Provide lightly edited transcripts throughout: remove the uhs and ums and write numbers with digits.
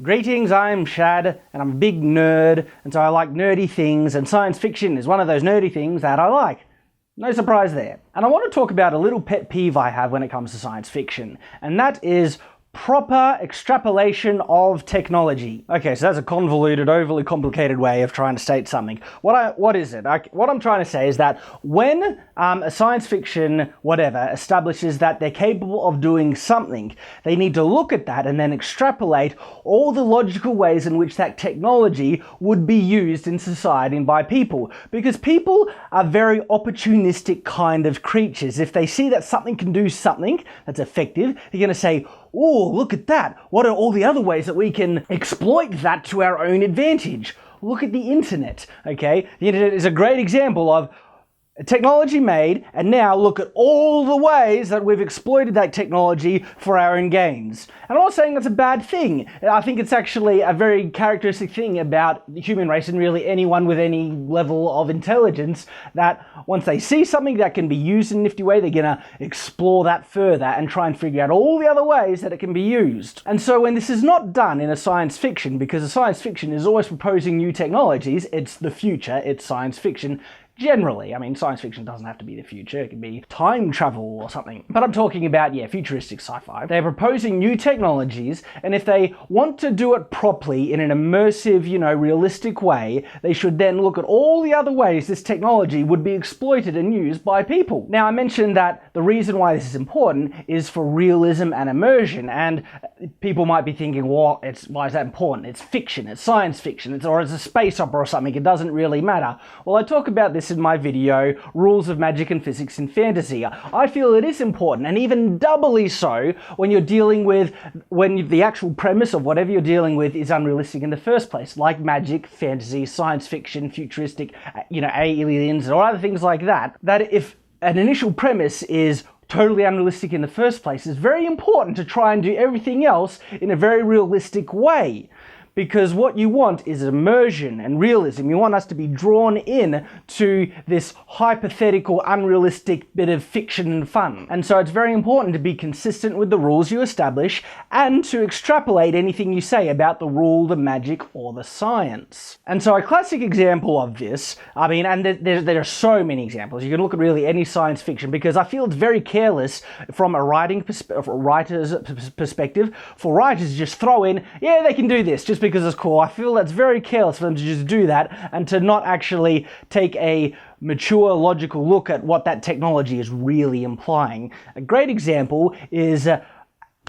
Greetings, I'm Shad, and I'm a big nerd, and so I like nerdy things, and science fiction is one of those nerdy things that I like. No surprise there. And I want to talk about a little pet peeve I have when it comes to science fiction, and that is proper extrapolation of technology. Okay, so that's a convoluted, overly complicated way of trying to state something. What is it? What I'm trying to say is that when a science fiction, whatever, establishes that they're capable of doing something, they need to look at that and then extrapolate all the logical ways in which that technology would be used in society and by people. Because people are very opportunistic kind of creatures. If they see that something can do something that's effective, they're going to say, oh, look at that. What are all the other ways that we can exploit that to our own advantage? Look at the internet, okay? The internet is a great example of technology made, and now look at all the ways that we've exploited that technology for our own gains. And I'm not saying that's a bad thing. I think it's actually a very characteristic thing about the human race and really anyone with any level of intelligence, that once they see something that can be used in a nifty way, they're gonna explore that further and try and figure out all the other ways that it can be used. And so when this is not done in a science fiction, because a science fiction is always proposing new technologies, it's the future, it's science fiction, generally. I mean, science fiction doesn't have to be the future. It can be time travel or something. But I'm talking about, futuristic sci-fi. They're proposing new technologies, and if they want to do it properly in an immersive, realistic way, they should then look at all the other ways this technology would be exploited and used by people. Now, I mentioned that the reason why this is important is for realism and immersion, and people might be thinking, well, why is that important? It's fiction, it's science fiction, or it's a space opera or something. It doesn't really matter. Well, I talk about this in my video, Rules of Magic and Physics in Fantasy. I feel it is important, and even doubly so when you're dealing with, when the actual premise of whatever you're dealing with is unrealistic in the first place, like magic, fantasy, science fiction, futuristic, aliens, or other things like that, that if an initial premise is totally unrealistic in the first place, it's very important to try and do everything else in a very realistic way. Because what you want is immersion and realism. You want us to be drawn in to this hypothetical, unrealistic bit of fiction and fun. And so it's very important to be consistent with the rules you establish and to extrapolate anything you say about the rule, the magic, or the science. And so a classic example of this, and there are so many examples. You can look at really any science fiction, because I feel it's very careless from a writer's perspective for writers to just throw in, they can do this, just because it's cool. I feel that's very careless for them to just do that and to not actually take a mature, logical look at what that technology is really implying. A great example is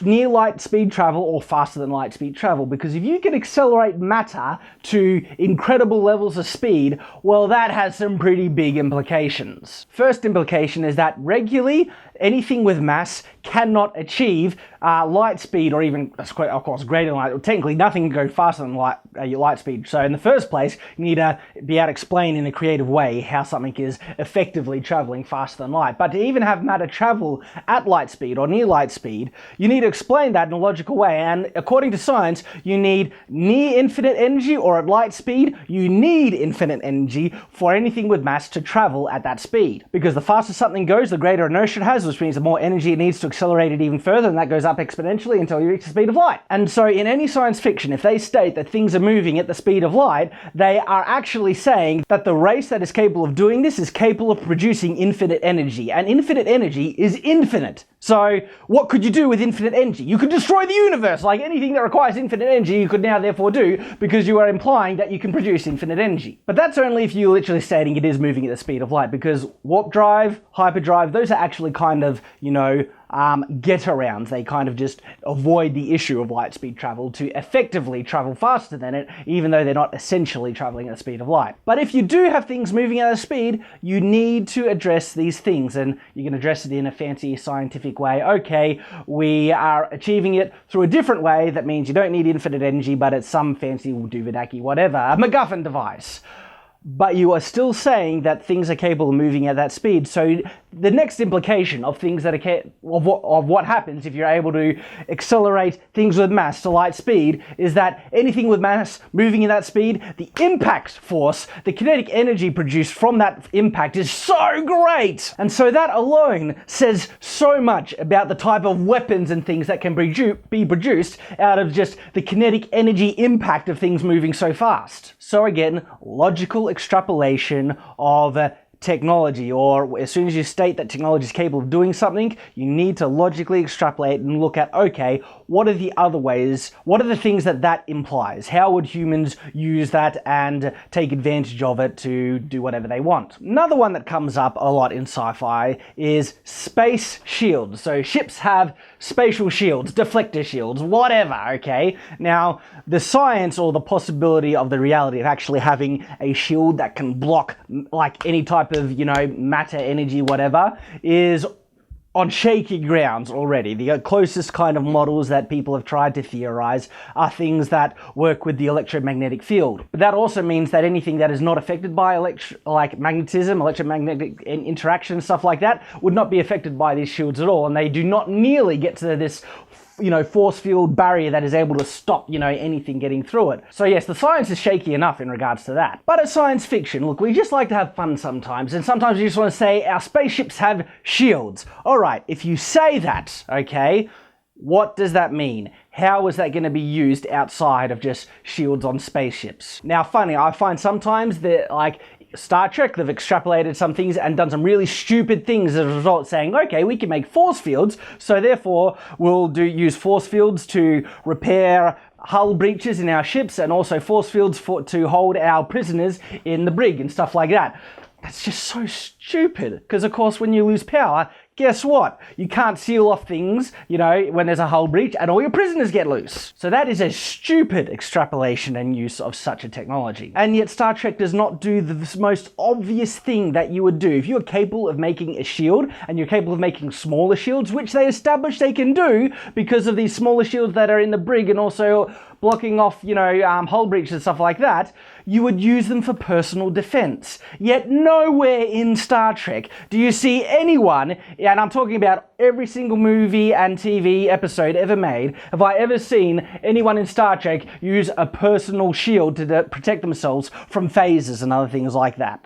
near light speed travel or faster than light speed travel, because if you can accelerate matter to incredible levels of speed, well, that has some pretty big implications. First implication is that regularly anything with mass cannot achieve light speed, or even, of course, greater than light. Technically, nothing can go faster than light speed. So in the first place, you need to be able to explain in a creative way how something is effectively traveling faster than light. But to even have matter travel at light speed or near light speed, you need to explain that in a logical way. And according to science, you need near infinite energy, or at light speed, you need infinite energy for anything with mass to travel at that speed. Because the faster something goes, the greater inertia it has, which means the more energy it needs to accelerate it even further, and that goes up exponentially until you reach the speed of light. And so in any science fiction, if they state that things are moving at the speed of light, they are actually saying that the race that is capable of doing this is capable of producing infinite energy, and infinite energy is infinite. So what could you do with infinite energy? You could destroy the universe. Like anything that requires infinite energy, you could now therefore do, because you are implying that you can produce infinite energy. But that's only if you're literally stating it is moving at the speed of light, because warp drive, hyperdrive, those are actually kind of, get-arounds. They kind of just avoid the issue of light speed travel to effectively travel faster than it, even though they're not essentially traveling at the speed of light. But if you do have things moving at a speed, you need to address these things, and you can address it in a fancy scientific way. Okay, we are achieving it through a different way. That means you don't need infinite energy, but it's some fancy doobadaki whatever, a MacGuffin device. but you are still saying that things are capable of moving at that speed. So the next implication of things that are of what happens if you're able to accelerate things with mass to light speed is that anything with mass moving at that speed, the impact force, the kinetic energy produced from that impact is so great. And so that alone says so much about the type of weapons and things that can be produced out of just the kinetic energy impact of things moving so fast. So again, logical extrapolation of technology, or as soon as you state that technology is capable of doing something, you need to logically extrapolate and look at, okay, what are the other ways, what are the things that implies? How would humans use that and take advantage of it to do whatever they want? Another one that comes up a lot in sci-fi is space shields. So ships have spatial shields, deflector shields, whatever, okay? Now, the science or the possibility of the reality of actually having a shield that can block like any type of, matter, energy, whatever, is on shaky grounds already. The closest kind of models that people have tried to theorize are things that work with the electromagnetic field. But that also means that anything that is not affected by like magnetism, electromagnetic interaction, stuff like that, would not be affected by these shields at all, and they do not nearly get to this force field barrier that is able to stop, anything getting through it. So yes, the science is shaky enough in regards to that. But as science fiction, look, we just like to have fun sometimes, and sometimes we just want to say our spaceships have shields. All right, if you say that, okay, what does that mean? How is that going to be used outside of just shields on spaceships? Now, funny, I find sometimes that, like, Star Trek, they've extrapolated some things and done some really stupid things as a result, saying, okay, we can make force fields, so therefore we'll use force fields to repair hull breaches in our ships, and also force fields to hold our prisoners in the brig and stuff like that. That's just so stupid, because of course when you lose power, guess what? You can't seal off things, when there's a hull breach, and all your prisoners get loose. So that is a stupid extrapolation and use of such a technology. And yet Star Trek does not do the most obvious thing that you would do. If you're capable of making a shield, and you're capable of making smaller shields, which they establish they can do because of these smaller shields that are in the brig and also blocking off, hull breaches and stuff like that, you would use them for personal defense. Yet nowhere in Star Trek do you see anyone, and I'm talking about every single movie and TV episode ever made, have I ever seen anyone in Star Trek use a personal shield to protect themselves from phasers and other things like that.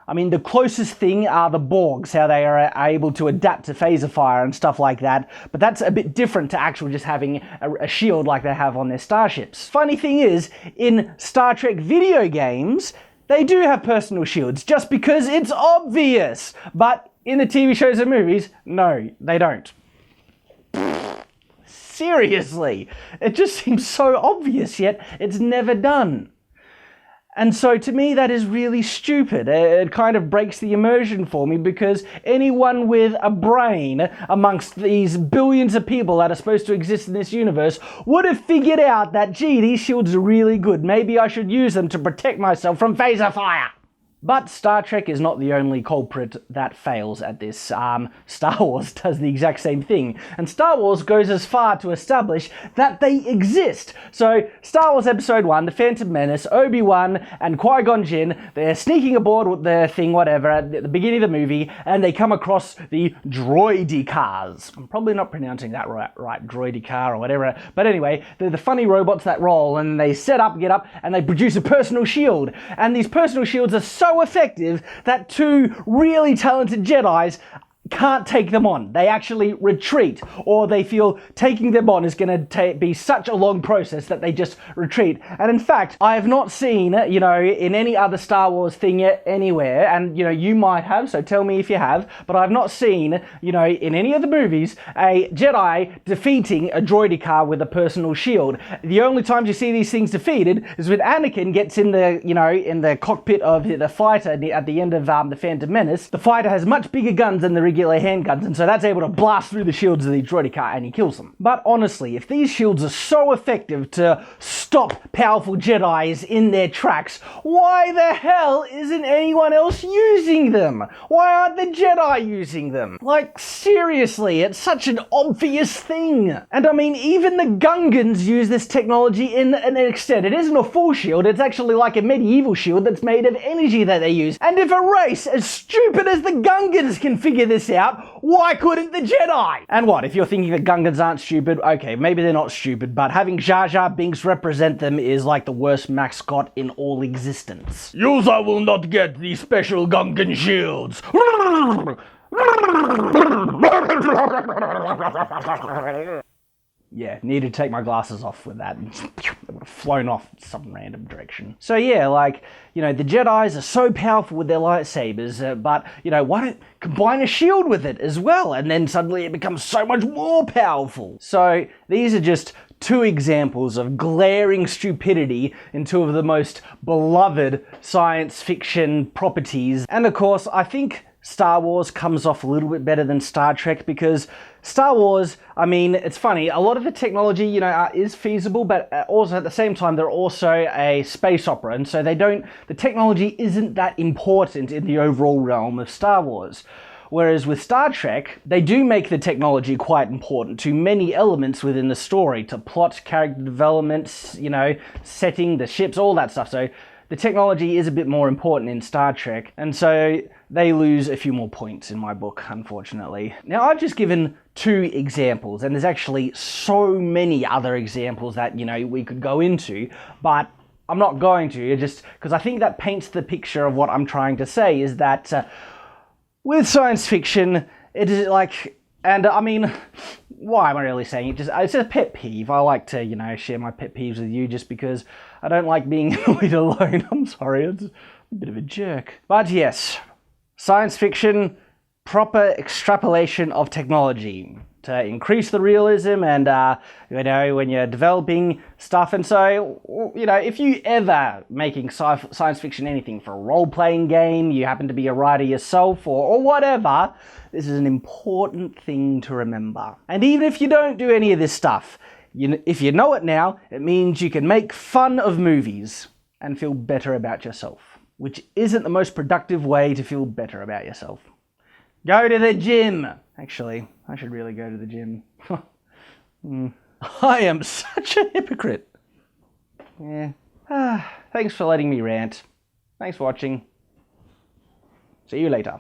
I mean, the closest thing are the Borgs, how they are able to adapt to phaser fire and stuff like that, but that's a bit different to actually just having a shield like they have on their starships. Funny thing is, in Star Trek video games, they do have personal shields, just because it's obvious, but in the TV shows and movies, no, they don't. Seriously, it just seems so obvious, yet it's never done. And so to me, that is really stupid. It kind of breaks the immersion for me, because anyone with a brain amongst these billions of people that are supposed to exist in this universe would have figured out that, gee, these shields are really good. Maybe I should use them to protect myself from phaser fire. But Star Trek is not the only culprit that fails at this. Star Wars does the exact same thing. And Star Wars goes as far to establish that they exist. So, Star Wars Episode 1, The Phantom Menace, Obi-Wan and Qui-Gon Jinn, they're sneaking aboard with their thing, whatever, at the beginning of the movie, and they come across the droidicars. I'm probably not pronouncing that right, droidicar or whatever. But anyway, they're the funny robots that roll, and they set up, get up, and they produce a personal shield. And these personal shields are so effective that two really talented Jedis can't take them on. They actually retreat, or they feel taking them on is going to be such a long process that they just retreat. And in fact, I have not seen, in any other Star Wars thing yet anywhere, and, you might have, so tell me if you have, but I've not seen, in any of the movies, a Jedi defeating a droidicar with a personal shield. The only times you see these things defeated is when Anakin gets in the, in the cockpit of the fighter at the end of The Phantom Menace. The fighter has much bigger guns than the regular handguns, and so that's able to blast through the shields of the droidy car and he kills them. But honestly, if these shields are so effective to stop powerful Jedis in their tracks, why the hell isn't anyone else using them? Why aren't the Jedi using them? Like, seriously, it's such an obvious thing. And I mean, even the Gungans use this technology in an extent. It isn't a full shield, it's actually like a medieval shield that's made of energy that they use. And if a race as stupid as the Gungans can figure this out, why couldn't the Jedi? And what, if you're thinking that Gungans aren't stupid, okay, maybe they're not stupid, but having Jar Jar Binks represent them is like the worst mascot in all existence. User will not get the special Gungan shields. Yeah, needed to take my glasses off with that. They would have flown off some random direction. So yeah, like, you know, the Jedis are so powerful with their lightsabers, but, you know, why don't combine a shield with it as well? And then suddenly it becomes so much more powerful. So these are just two examples of glaring stupidity in two of the most beloved science fiction properties. And of course, I think Star Wars comes off a little bit better than Star Trek, because Star Wars, I mean, it's funny, a lot of the technology, you know, is feasible, but also at the same time, they're also a space opera, and so the technology isn't that important in the overall realm of Star Wars. Whereas with Star Trek, they do make the technology quite important to many elements within the story, to plot, character development, you know, setting, the ships, all that stuff. So the technology is a bit more important in Star Trek, and so they lose a few more points in my book, unfortunately. Now, I've just given two examples, and there's actually so many other examples that, you know, we could go into, but I'm not going to, just because I think that paints the picture of what I'm trying to say, is that with science fiction, it is like, and I mean, why am I really saying it? It's a pet peeve. I like to, you know, share my pet peeves with you just because I don't like being annoyed alone. I'm sorry, it's a bit of a jerk. But yes, science fiction, proper extrapolation of technology to increase the realism and, you know, when you're developing stuff. And so, you know, if you ever making science fiction anything for a role-playing game, you happen to be a writer yourself or whatever, this is an important thing to remember. And even if you don't do any of this stuff, if you know it now, it means you can make fun of movies and feel better about yourself, which isn't the most productive way to feel better about yourself. Go to the gym! Actually, I should really go to the gym. I am such a hypocrite. Yeah. Thanks for letting me rant. Thanks for watching. See you later.